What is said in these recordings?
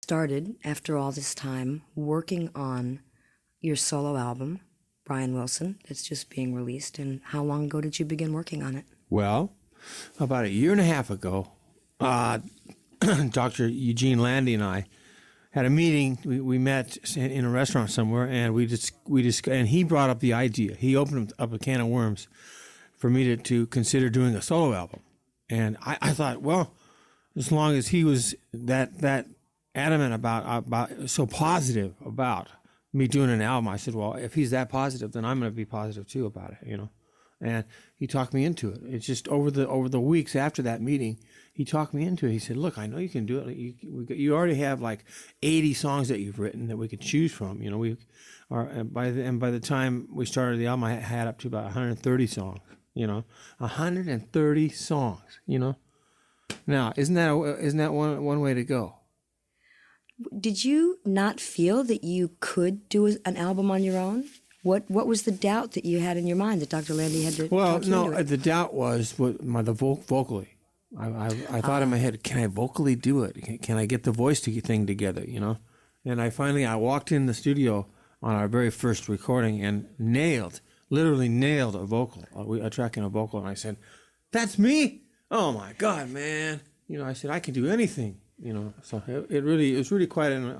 started, after all this time, working on your solo album, Brian Wilson, that's just being released. And how long ago did you begin working on it? Well, about a year and a half ago, Dr. Eugene Landy and I had a meeting. We met in a restaurant somewhere, and and he brought up the idea. He opened up a can of worms for me to consider doing a solo album. And I thought, well, as long as he was that adamant about so positive about me doing an album, I said, well, if he's that positive, then I'm going to be positive too about it, you know. And he talked me into it. It's just over the weeks after that meeting, he talked me into it. He said, look, I know you can do it. You already have like 80 songs that you've written that we could choose from. You know, by the time we started the album, I had up to about 130 songs. You know, 130 songs. You know, now isn't that one way to go? Did you not feel that you could do an album on your own? What was the doubt that you had in your mind that Dr. Landy had to Well, talk you no, into it? the doubt was vocally. I thought in my head, can I vocally do it? Can I get the voice thing together, you know? And I walked in the studio on our very first recording and literally nailed a vocal, a track and a vocal. And I said, that's me? Oh my God, man. You know, I said, I can do anything, you know? So it was really quite an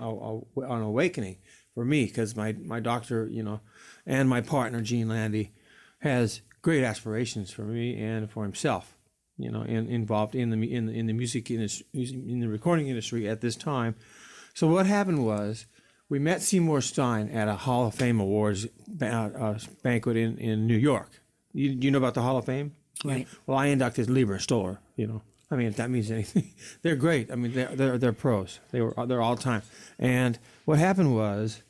awakening for me, because my doctor, you know, and my partner, Gene Landy, has great aspirations for me and for himself, you know, involved in the music industry, in the recording industry at this time. So what happened was, we met Seymour Stein at a Hall of Fame Awards banquet in New York. You know about the Hall of Fame? Right. Well, I inducted Lieber Stoller, you know. I mean, if that means anything, they're great. I mean, they're pros. They're all time. And what happened was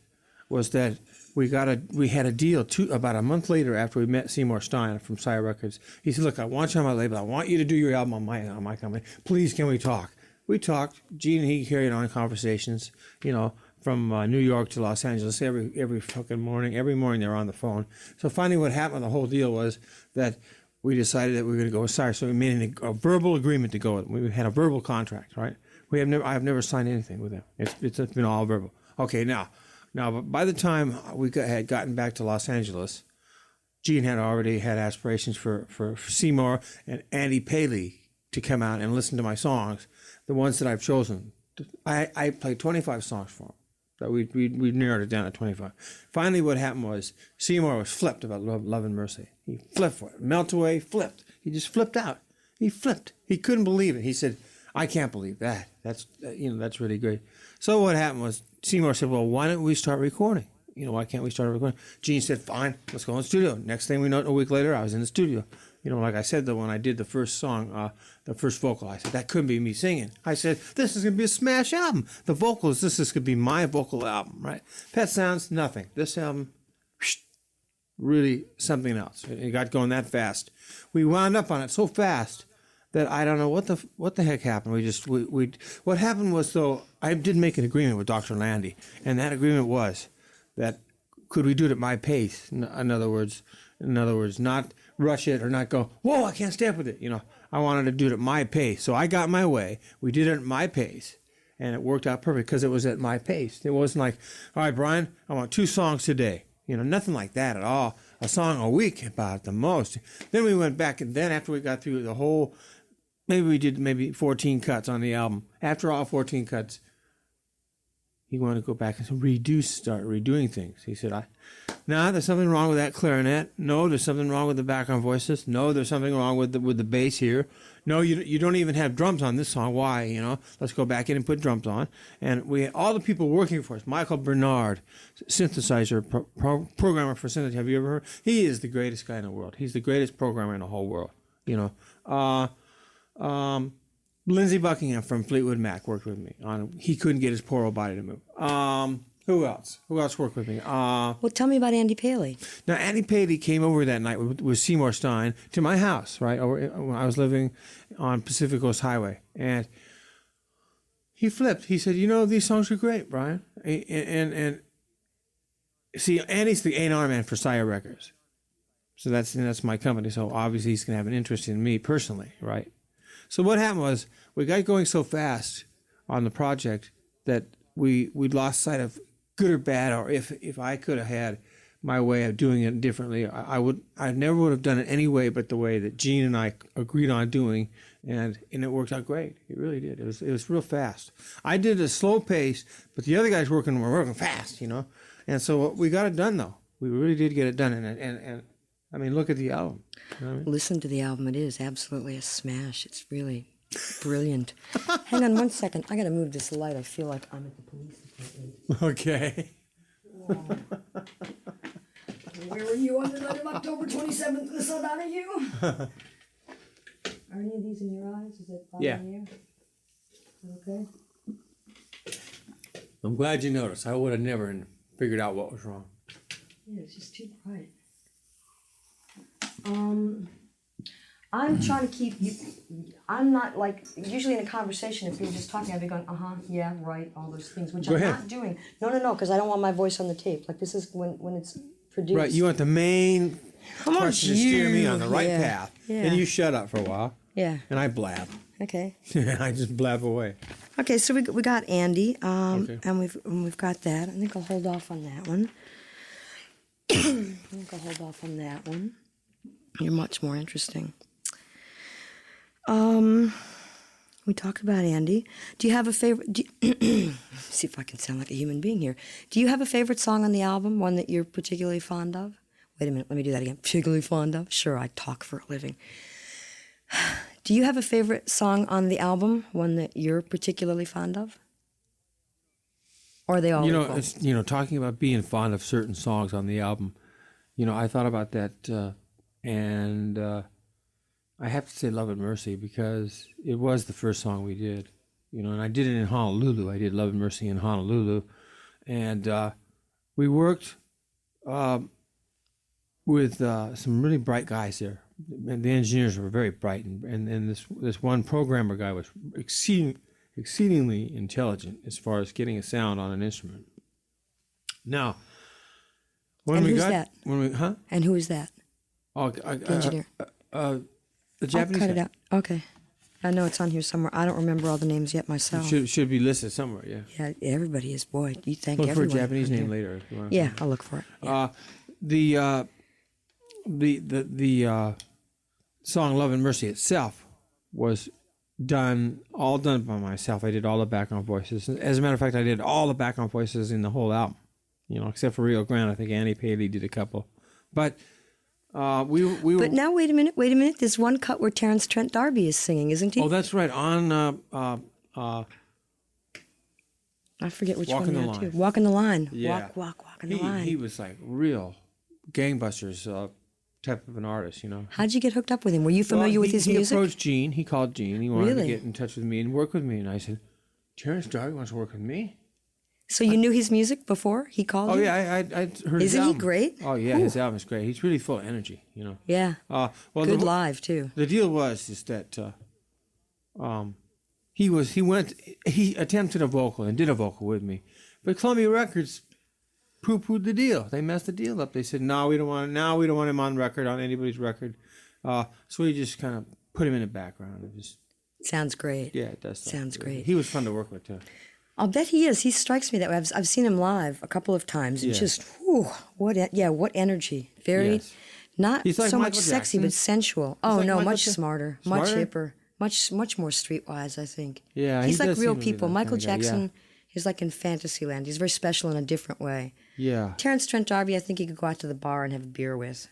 that we had a deal about a month later after we met Seymour Stein from Sire Records. He said, "Look, I want you on my label. I want you to do your album on my company. Please, can we talk?" We talked. Gene and he carried on conversations, you know, from New York to Los Angeles every fucking morning. Every morning they were on the phone. So finally, what happened? The whole deal was that we decided that we were going to go with Sire. So we made a verbal agreement to go with. We had a verbal contract, right? I have never signed anything with them. It's been all verbal. Okay, now, by the time we had gotten back to Los Angeles, Gene had already had aspirations for Seymour and Andy Paley to come out and listen to my songs, the ones that I've chosen. I played 25 songs for him. But we narrowed it down to 25. Finally, what happened was Seymour was flipped about Love and Mercy. He flipped for it. Melt Away, flipped. He just flipped out. He flipped. He couldn't believe it. He said, I can't believe that. That's really great. So what happened was Seymour said, well, why don't we start recording? You know, why can't we start recording? Gene said, fine, let's go in the studio. Next thing we know, a week later, I was in the studio. You know, like I said, though, when I did the first song, the first vocal, I said, that couldn't be me singing. I said, this is going to be a smash album. The vocals, this is going to be my vocal album, right? Pet Sounds, nothing. This album, really something else. It got going that fast. We wound up on it so fast that I don't know what the heck happened. What happened was, though, I did make an agreement with Dr. Landy, and that agreement was that could we do it at my pace? In other words, not rush it or not go, whoa, I can't stay up with it. You know, I wanted to do it at my pace. So I got my way. We did it at my pace, and it worked out perfect because it was at my pace. It wasn't like, all right, Brian, I want 2 songs today. You know, nothing like that at all. A song a week about the most. Then we went back, and then after we got through the whole, maybe we did 14 cuts on the album. After all 14 cuts, he wanted to go back and start redoing things. He said, no, there's something wrong with that clarinet. No, there's something wrong with the background voices. No, there's something wrong with the bass here. No, you don't even have drums on this song. Why? You know, let's go back in and put drums on. And all the people working for us, Michael Bernard, synthesizer, programmer for synthesizer. Have you ever heard? He is the greatest guy in the world. He's the greatest programmer in the whole world. You know, Lindsey Buckingham from Fleetwood Mac worked with me on. He couldn't get his poor old body to move. Who else? Who else worked with me? Well, tell me about Andy Paley. Now, Andy Paley came over that night with Seymour Stein to my house, right? When I was living on Pacific Coast Highway. And he flipped. He said, you know, these songs are great, Brian. And see, Andy's the A&R man for Sire Records. So that's my company. So obviously he's going to have an interest in me personally, right? So what happened was we got going so fast on the project that we lost sight of good or bad, or if I could have had my way of doing it differently, I never would have done it any way but the way that Gene and I agreed on doing, and it worked out great. It really did. It was real fast. I did a slow pace, but the other guys were working fast, you know. And so we got it done though. We really did get it done, and I mean, look at the album. You know what I mean? Listen to the album. It is absolutely a smash. It's really brilliant. Hang on one second. I got to move this light. I feel like I'm at the police department. Okay. Where were you on the night of October 27th? The sun out of you? Are any of these in your eyes? Is it bothering you? Okay. I'm glad you noticed. I would have never figured out what was wrong. Yeah, it's just too bright. I'm trying to keep you. I'm not like, usually in a conversation, if you're just talking, I'd be going, yeah, right, all those things, which Go I'm ahead. not doing. No, because I don't want my voice on the tape. Like, this is when it's produced. Right, you want the main Come on, question to steer me on the right yeah, path. yeah. And you shut up for a while, Yeah, and I blab. okay. And I just blab away. Okay, so we got Andy, Okay. and we've got that. I think I'll hold off on that one. You're much more interesting. We talked about Andy. Do you have a favorite? See if I can sound like a human being here. Do you have a favorite song on the album? One that you're particularly fond of? Wait a minute. Let me do that again. Particularly fond of? Sure, I talk for a living. Do you have a favorite song on the album? One that you're particularly fond of? Or are they all You know, equal? it's, talking about being fond of certain songs on the album. I thought about that, and I have to say "Love and Mercy" because it was the first song we did. And I did it in Honolulu. I did "Love and Mercy" in Honolulu, and we worked with some really bright guys there. And the engineers were very bright, and this one programmer guy was exceedingly intelligent as far as getting a sound on an instrument. Now, when And we who's got that? And who is that? Engineer. The Japanese I'll cut it guy. out. Okay. I know it's on here somewhere. I don't remember all the names yet myself. Should be listed somewhere. Yeah. Yeah, everybody is. Boy, you thank Look for a everyone. Japanese out name there. later if you want. Yeah, I'll look for it. Yeah. The song "Love and Mercy" itself was all done by myself. I did all the background voices. As a matter of fact, I did all the background voices in the whole album. Except for Rio Grande. I think Andy Paley did a couple, but we were. But now, wait a minute. There's one cut where Terrence Trent D'Arby is singing, isn't he? Oh, that's right. On I forget which Walking one the now, Line. too. Walking the Line. Yeah. Walking the line. He was like real gangbusters type of an artist. How'd you get hooked up with him? Were you familiar with his he music? approached Gene. He called Gene. He wanted to Really? get in touch with me and work with me. And I said, Terrence D'Arby wants to work with me? So you knew his music before he called Oh, you? yeah. I heard his Isn't he album. great? Oh, yeah. His album is great. He's really full of energy, Yeah. Well, Good live, too. The deal is that he attempted a vocal and did a vocal with me. But Columbia Records poo-pooed the deal. They messed the deal up. They said, no, we don't want him on record, on anybody's record. So we just kind of put him in the background. And just, Sounds great. yeah, it does. Sounds great. He was fun to work with, too. I'll bet he is. He strikes me that way. I've seen him live a couple of times. And Yeah. just, whew, what energy. Very, Yes. not He's like so much Michael sexy, Jackson. but sensual. Oh, like no, Michael much Jackson. smarter, much Smarter? hipper, much more streetwise, I think. Yeah, He's he like does real seem to be people. that Michael kind of guy, yeah. Jackson is like in fantasy land. He's very special in a different way. Yeah. Terrence Trent D'Arby, I think you could go out to the bar and have a beer with.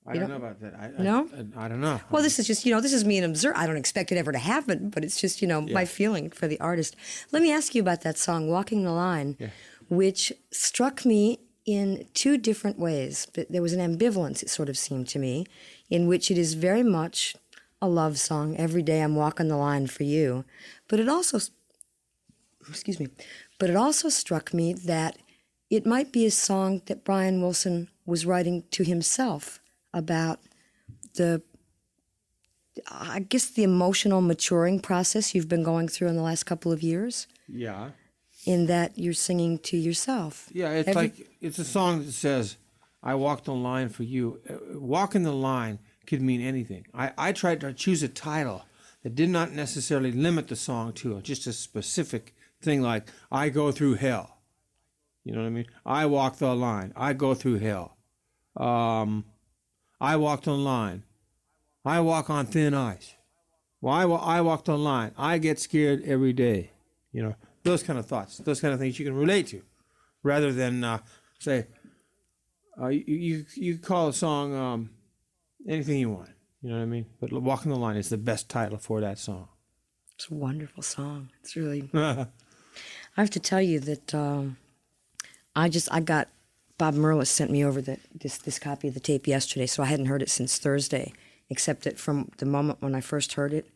I don't know about that. No? I don't know. Well, this is just, this is me and observe. I don't expect it ever to happen, but it's just, my feeling for the artist. Let me ask you about that song, Walking the Line, which struck me in two different ways. But there was an ambivalence, it sort of seemed to me, in which it is very much a love song. Every day I'm walking the line for you. But it also, struck me that it might be a song that Brian Wilson was writing to himself about the emotional maturing process you've been going through in the last couple of years, Yeah. in that you're singing to yourself. Yeah, it's a song that says, I walked the line for you. Walking the line could mean anything. I tried to choose a title that did not necessarily limit the song to just a specific thing like, I go through hell. You know what I mean? I walk the line. I go through hell. I walked on line. I walk on thin ice. Well, I walked on line. I get scared every day. You know, those kind of thoughts, those kind of things you can relate to, rather than say, you call a song anything you want. You know what I mean? But Walking the Line is the best title for that song. It's a wonderful song. It's really. I have to tell you that I got Bob Merlis sent me over this copy of the tape yesterday, so I hadn't heard it since Thursday, except that from the moment when I first heard it,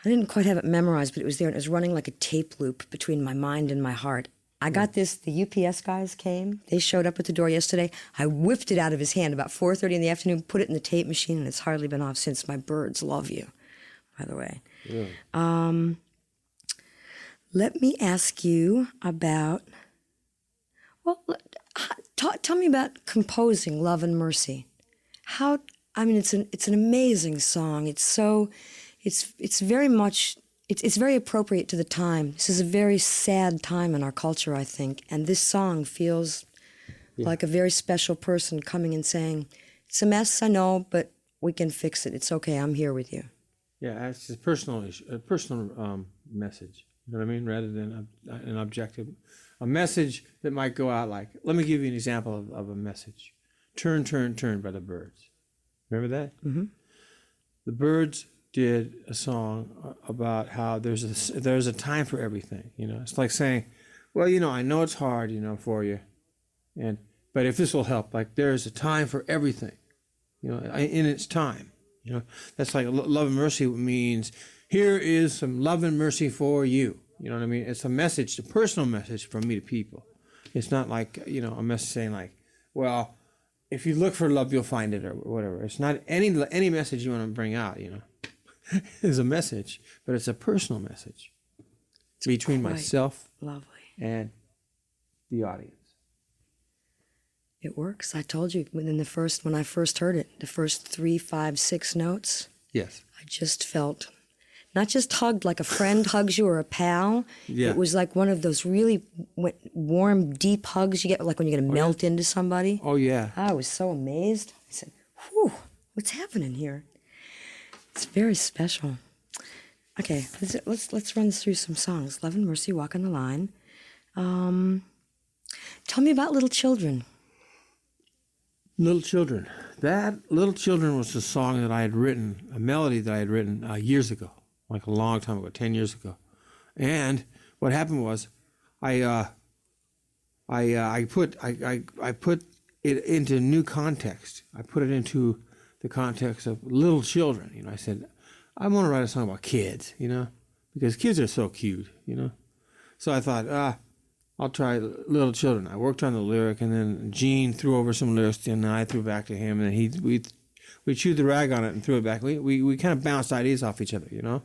I didn't quite have it memorized, but it was there, and it was running like a tape loop between my mind and my heart. I got this, the UPS guys came, they showed up at the door yesterday. I whipped it out of his hand about 4:30 in the afternoon, put it in the tape machine, and it's hardly been off since. My birds love you, by the way. Really? Let me ask you about, well, tell me about composing Love and Mercy. It's an amazing song. It's very much, it's very appropriate to the time. This is a very sad time in our culture, I think. And this song feels like a very special person coming and saying, it's a mess, I know, but we can fix it. It's okay, I'm here with you. Yeah, it's a personal issue, a personal message. You know what I mean? Rather than an objective. A message that might go out like, let me give you an example of a message. Turn, Turn, Turn by the Byrds. Remember that? Mm-hmm. The Byrds did a song about how there's a time for everything. You know, it's like saying, well, you know, I know it's hard, you know, for you, but if this will help, like there's a time for everything, you know, in its time. You know, that's like Love and Mercy means here is some love and mercy for you. You know what I mean? It's a message, a personal message from me to people. It's not like, you know, a message saying like, well, if you look for love, you'll find it or whatever. It's not any message you want to bring out, you know. Is a message, but it's a personal message between myself and the audience. It works. I told you when I first heard it, the first 3, 5, 6 notes. Yes. I just felt not just hugged like a friend hugs you or a pal. Yeah. It was like one of those really warm, deep hugs you get, like when you're going to melt into somebody. Oh, yeah. I was so amazed. I said, whew, what's happening here? It's very special. Okay, let's run through some songs. Love and Mercy, Walk on the Line. Tell me about Little Children. Little Children. That Little Children was a song that I had written, a melody that I had written years ago, like a long time ago, 10 years ago. And what happened was, I put it into new context. I put it into the context of little children. You know, I said, I want to write a song about kids, you know, because kids are so cute, you know. So I thought, I'll try Little Children. I worked on the lyric, and then Gene threw over some lyrics, and then I threw back to him, and we chewed the rag on it and threw it back. We kind of bounced ideas off each other, you know,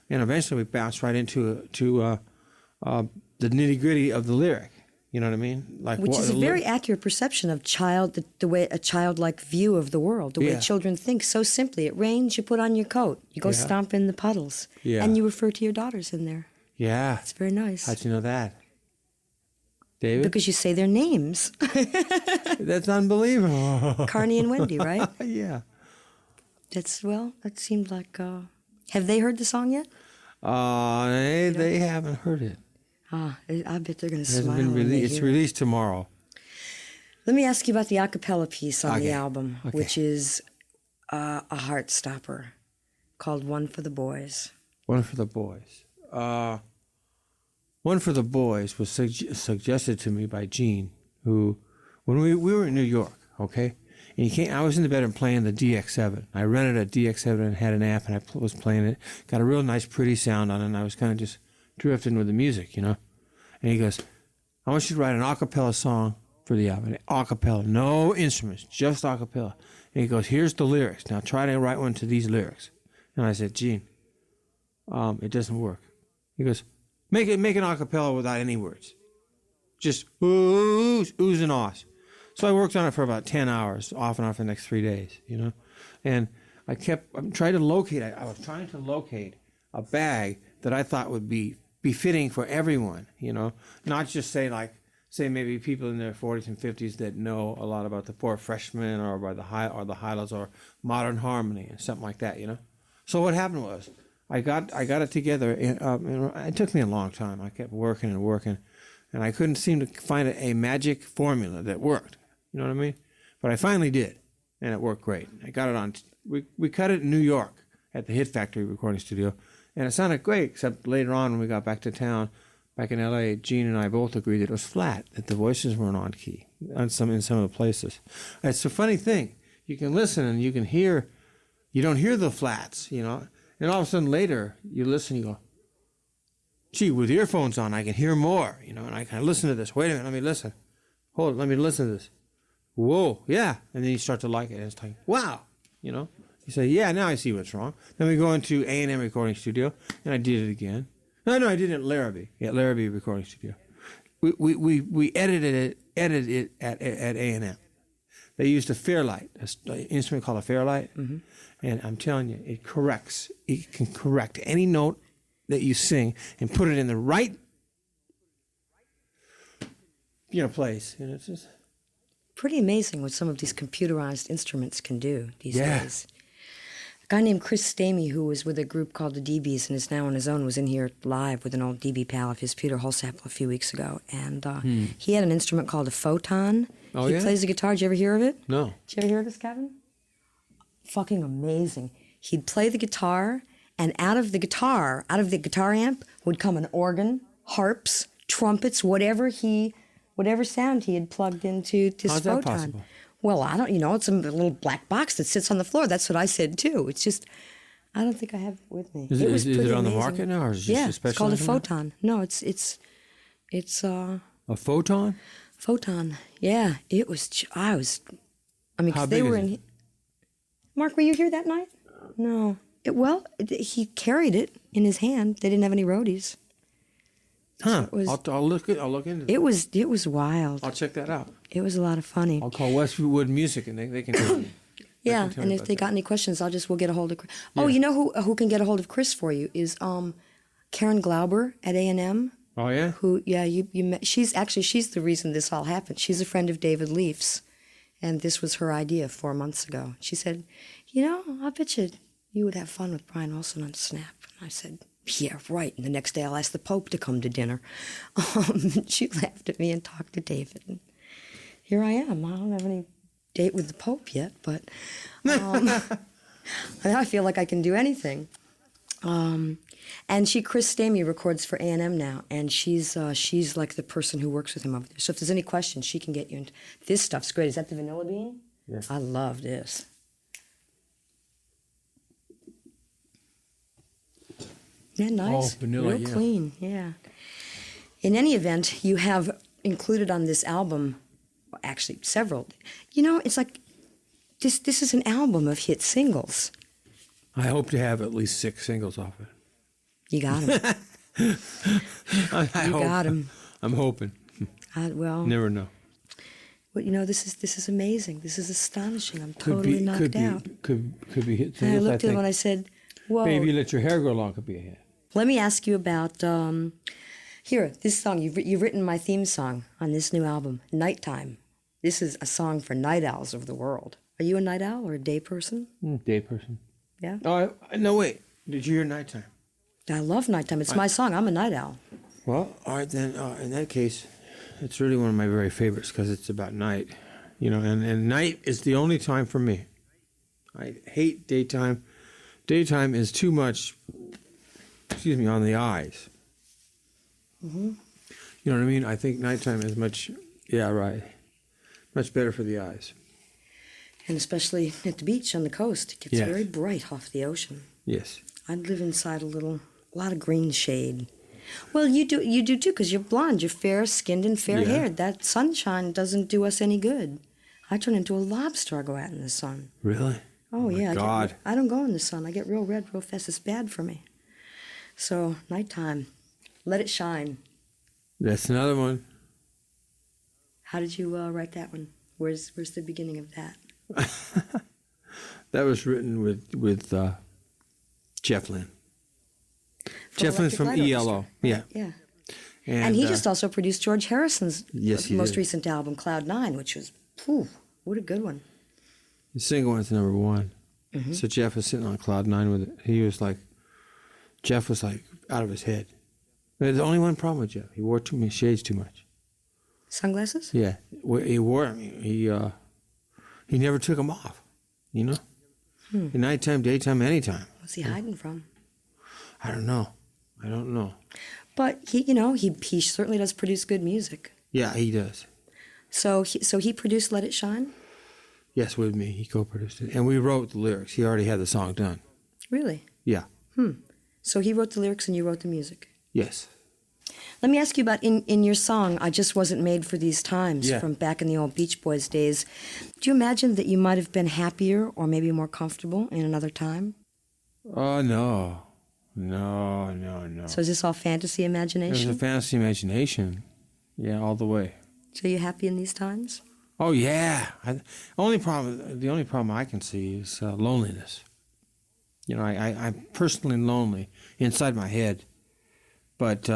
and eventually we bounced right into the nitty gritty of the lyric. You know what I mean? Like, which is a very accurate perception of the way a childlike view of the world, the way children think so simply. It rains, you put on your coat, you go stomp in the puddles, and you refer to your daughters in there. Yeah. It's very nice. How'd you know that? David? Because you say their names. That's unbelievable. Carney and Wendy, right? Yeah. That seemed like, have they heard the song yet? They haven't heard it. I bet they're going to smile. It's released tomorrow. Let me ask you about the a cappella piece on the album, which is a heart stopper called One for the Boys. One for the Boys. One for the Boys was suggested to me by Gene, who, when we were in New York, okay? And he came. I was in the bedroom playing the DX7. I rented a DX7 and had an amp, and I was playing it. Got a real nice, pretty sound on it, and I was kind of just drifting with the music, you know? And he goes, I want you to write an a cappella song for the album. A cappella, no instruments, just a cappella. And he goes, here's the lyrics. Now try to write one to these lyrics. And I said, Gene, it doesn't work. He goes, make an a cappella without any words. Just oohs and ahs. So I worked on it for about 10 hours, off and on for the next 3 days, you know? And I was trying to locate a bag that I thought would be befitting for everyone, you know, not just say maybe people in their 40s and 50s that know a lot about the Four Freshmen or by the Highlands or Modern Harmony and something like that, you know. So what happened was I got it together, and it took me a long time. I kept working and working, and I couldn't seem to find a magic formula that worked. You know what I mean? But I finally did, and it worked great. I got it on. We cut it in New York at the Hit Factory recording studio, and it sounded great. Except later on, when we got back to town, back in L.A., Gene and I both agreed that it was flat, that the voices weren't on key in some of the places. It's a funny thing. You can listen and you can hear. You don't hear the flats, you know. And all of a sudden later, you listen, you go, gee, with earphones on, I can hear more, you know, and I can listen to this. Wait a minute, let me listen. Hold it, let me listen to this. Whoa, yeah. And then you start to like it, and it's like, wow, you know. You say, yeah, now I see what's wrong. Then we go into A&M recording studio, and I did it again. No, I did it at Larrabee. Yeah, Larrabee recording studio. We edited it at A&M. They used a Fairlight, an instrument called a Fairlight, and I'm telling you, it corrects. It can correct any note that you sing and put it in the right, place. And it's just Pretty amazing what some of these computerized instruments can do these Yeah. days. A guy named Chris Stamey, who was with a group called the DBs and is now on his own, was in here live with an old DB pal of his, Peter Holsapple, a few weeks ago. And he had an instrument called a photon. Oh, he yeah? plays the guitar. Did you ever hear of it? no. Did you ever hear of this, Kevin? Fucking amazing. He'd play the guitar, and out of the guitar amp, would come an organ, harps, trumpets, whatever sound he had plugged into this How's that photon. possible? Well, I don't, it's a little black box that sits on the floor. That's what I said too. It's just, I don't think I have it with me. Is was it pretty on the amazing. market now, or is it Yeah, just a it's called a special? photon. No, it's A photon? photon. Yeah, it was. I mean, How because they big were is in. it? Mark, were you here that night? No. He carried it in his hand. They didn't have any roadies. Huh? it was- I'll look into it. It was wild. I'll check that out. It was a lot of funny. I'll call Westwood Music, and they can tell me. Yeah, tell and me if about they that. got any questions, we'll get a hold of Chris. Oh, Yeah. you know who can get a hold of Chris for you is Karen Glauber at A&M. Oh, yeah? Who, yeah, you met. She's the reason this all happened. She's a friend of David Leaf's, and this was her idea 4 months ago. She said, I bet you would have fun with Brian Wilson on Snap. And I said, yeah, right. And the next day I'll ask the Pope to come to dinner. She laughed at me and talked to David. And here I am. I don't have any date with the Pope yet, but now I feel like I can do anything. And Chris Stamey records for A&M now, and she's like the person who works with him over there. So if there's any questions, she can get you into this stuff's great. Is that the vanilla bean? Yeah. I love this. Yeah, nice. Oh, vanilla, Real yeah. clean, yeah. In any event, you have included on this album, actually several. It's like this is an album of hit singles. I hope to have at least 6 singles off it. You got them. I You hope. got them. I'm hoping. Well, Never know. but this is amazing. This is astonishing. I'm totally knocked out. Could be hit And I singles, I looked at him think. and I said, "Whoa." Maybe Let Your Hair Grow Long could be a hit. Let me ask you about here. This song you've written my theme song on this new album, "Nighttime." This is a song for night owls of the world. Are you a night owl or a day person? Day person. Yeah. Oh, no, wait. Did you hear Nighttime? I love nighttime. It's my song. I'm a night owl. Well, all right, then, in that case, it's really one of my very favorites because it's about night. And night is the only time for me. I hate daytime. Daytime is too much, on the eyes. Mm-hmm. You know what I mean? I think nighttime is much better for the eyes. And especially at the beach on the coast, it gets Yes. very bright off the ocean. Yes. I live inside a lot of green shade. Well, you do too, because you're blonde. You're fair-skinned and fair-haired. That sunshine doesn't do us any good. I turn into a lobster. I go out in the sun. Really? Oh, my yeah. God. I don't go in the sun. I get real red real fast. It's bad for me. So, nighttime. Let it shine. That's another one. How did you write that one? Where's the beginning of that? That was written with Jeff Lynne. Jeff Lynne's Electric from Light ELO. Orchestra. Yeah. Yeah. And he just also produced George Harrison's Yes, he most did. recent album, Cloud Nine, which was, phew, what a good one. The single one's #1. Mm-hmm. So Jeff was sitting on cloud nine with it. Jeff was like out of his head. There's only one problem with Jeff. He wore too many shades too much. Sunglasses? Yeah, he wore them. He never took them off. You know, nighttime, daytime, anytime. What's he hiding from? I don't know. But he certainly does produce good music. Yeah, he does. So he produced "Let It Shine." Yes, with me. He co-produced it, and we wrote the lyrics. He already had the song done. Really? Yeah. So he wrote the lyrics and you wrote the music. Yes. Let me ask you about in your song, "I Just Wasn't Made for These Times," Yeah. from back in the old Beach Boys days. Do you imagine that you might have been happier or maybe more comfortable in another time? Oh no. So is this all fantasy It was imagination? a fantasy imagination. Yeah, all the way. So you happy in these times? Oh yeah. The only problem I can see is loneliness. You know, I'm personally lonely inside my head, but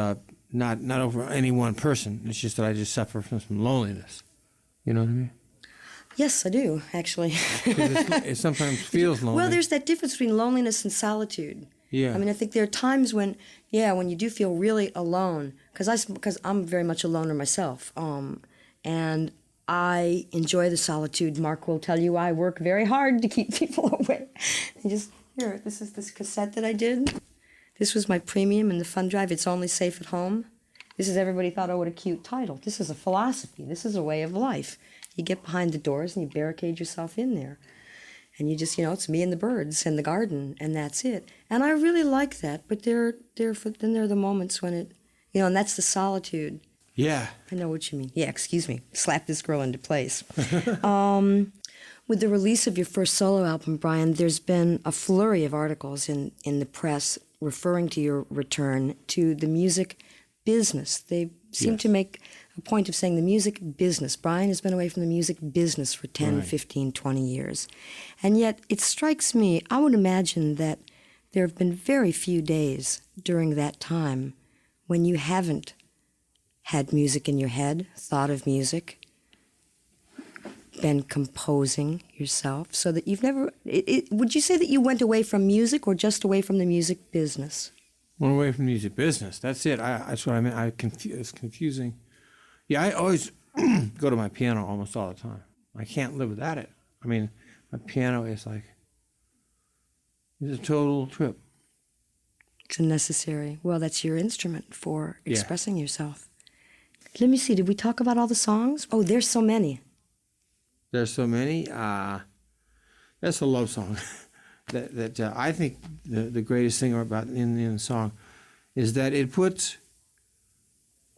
not over any one person. It's just that I just suffer from some loneliness. You know what I mean? Yes, I do, actually. 'Cause it sometimes feels lonely. Well, there's that difference between loneliness and solitude. Yeah. I mean, I think there are times when you do feel really alone, because I'm very much a loner myself, and I enjoy the solitude. Mark will tell you I work very hard to keep people away. And just here, this is this cassette that I did. This was my premium in the fun drive. It's only safe at home. This is everybody thought, oh, what a cute title. This is a philosophy. This is a way of life. You get behind the doors and you barricade yourself in there. And you just, it's me and the birds and the garden, and that's it. And I really like that, but then there are the moments when it, and that's the solitude. Yeah. I know what you mean. Yeah, excuse me. Slap this girl into place. With the release of your first solo album, Brian, there's been a flurry of articles in the press referring to your return to the music business. They seem Yes. to make a point of saying the music business. Brian has been away from the music business for 10, Right. 15, 20 years. And yet it strikes me, I would imagine that there have been very few days during that time when you haven't had music in your head, thought of music, been composing yourself, so that you've never... would you say that you went away from music or just away from the music business? Went away from music business. That's it. That's what I meant. It's confusing. Yeah, I always go to my piano almost all the time. I can't live without it. I mean, my piano is it's a total trip. It's necessary. Well, that's your instrument for Yeah. expressing yourself. Let me see, did we talk about all the songs? Oh, there's so many. There's so many. That's a love song. that I think the greatest thing about in the song is that it puts.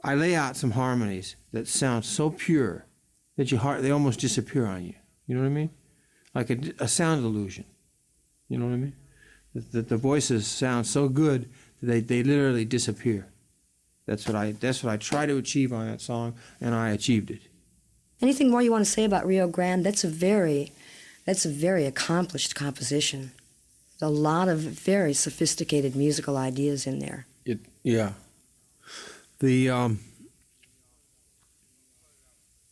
I lay out some harmonies that sound so pure that they almost disappear on you. You know what I mean? Like a sound illusion. You know what I mean? That the voices sound so good that they literally disappear. That's what I try to achieve on that song, and I achieved it. Anything more you want to say about Rio Grande? That's a very accomplished composition. A lot of very sophisticated musical ideas in there. Yeah.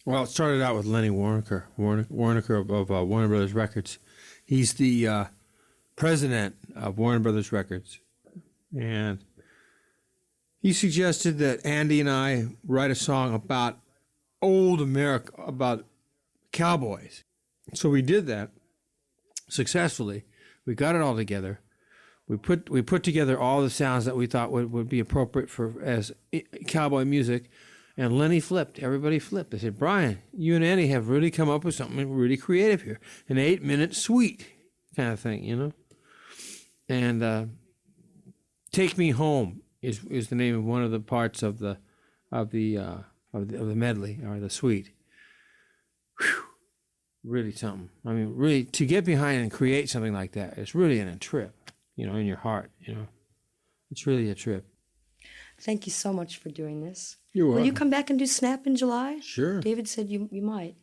Well, it started out with Lenny Waronker of Warner Brothers Records. He's the president of Warner Brothers Records, and he suggested that Andy and I write a song about old America, about cowboys. So we did that successfully. We got it all together. We put together all the sounds that we thought would be appropriate as cowboy music, and Lenny flipped. Everybody flipped. They said, "Brian, you and Andy have really come up with something really creative here. An 8-minute suite kind of thing, you know." And "Take Me Home" is the name of one of the parts of the medley or the suite. Whew. Really something. I mean, really, to get behind and create something like that, it's really a trip, in your heart, It's really a trip. Thank you so much for doing this. You're Will you welcome. come back and do Snap in July? Sure. David said you might.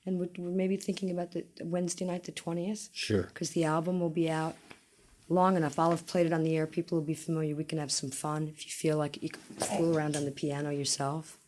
And we're maybe thinking about the Wednesday night, the 20th, Sure. because the album will be out long enough. I'll have played it on the air. People will be familiar. We can have some fun if you feel like you can fool around on the piano yourself.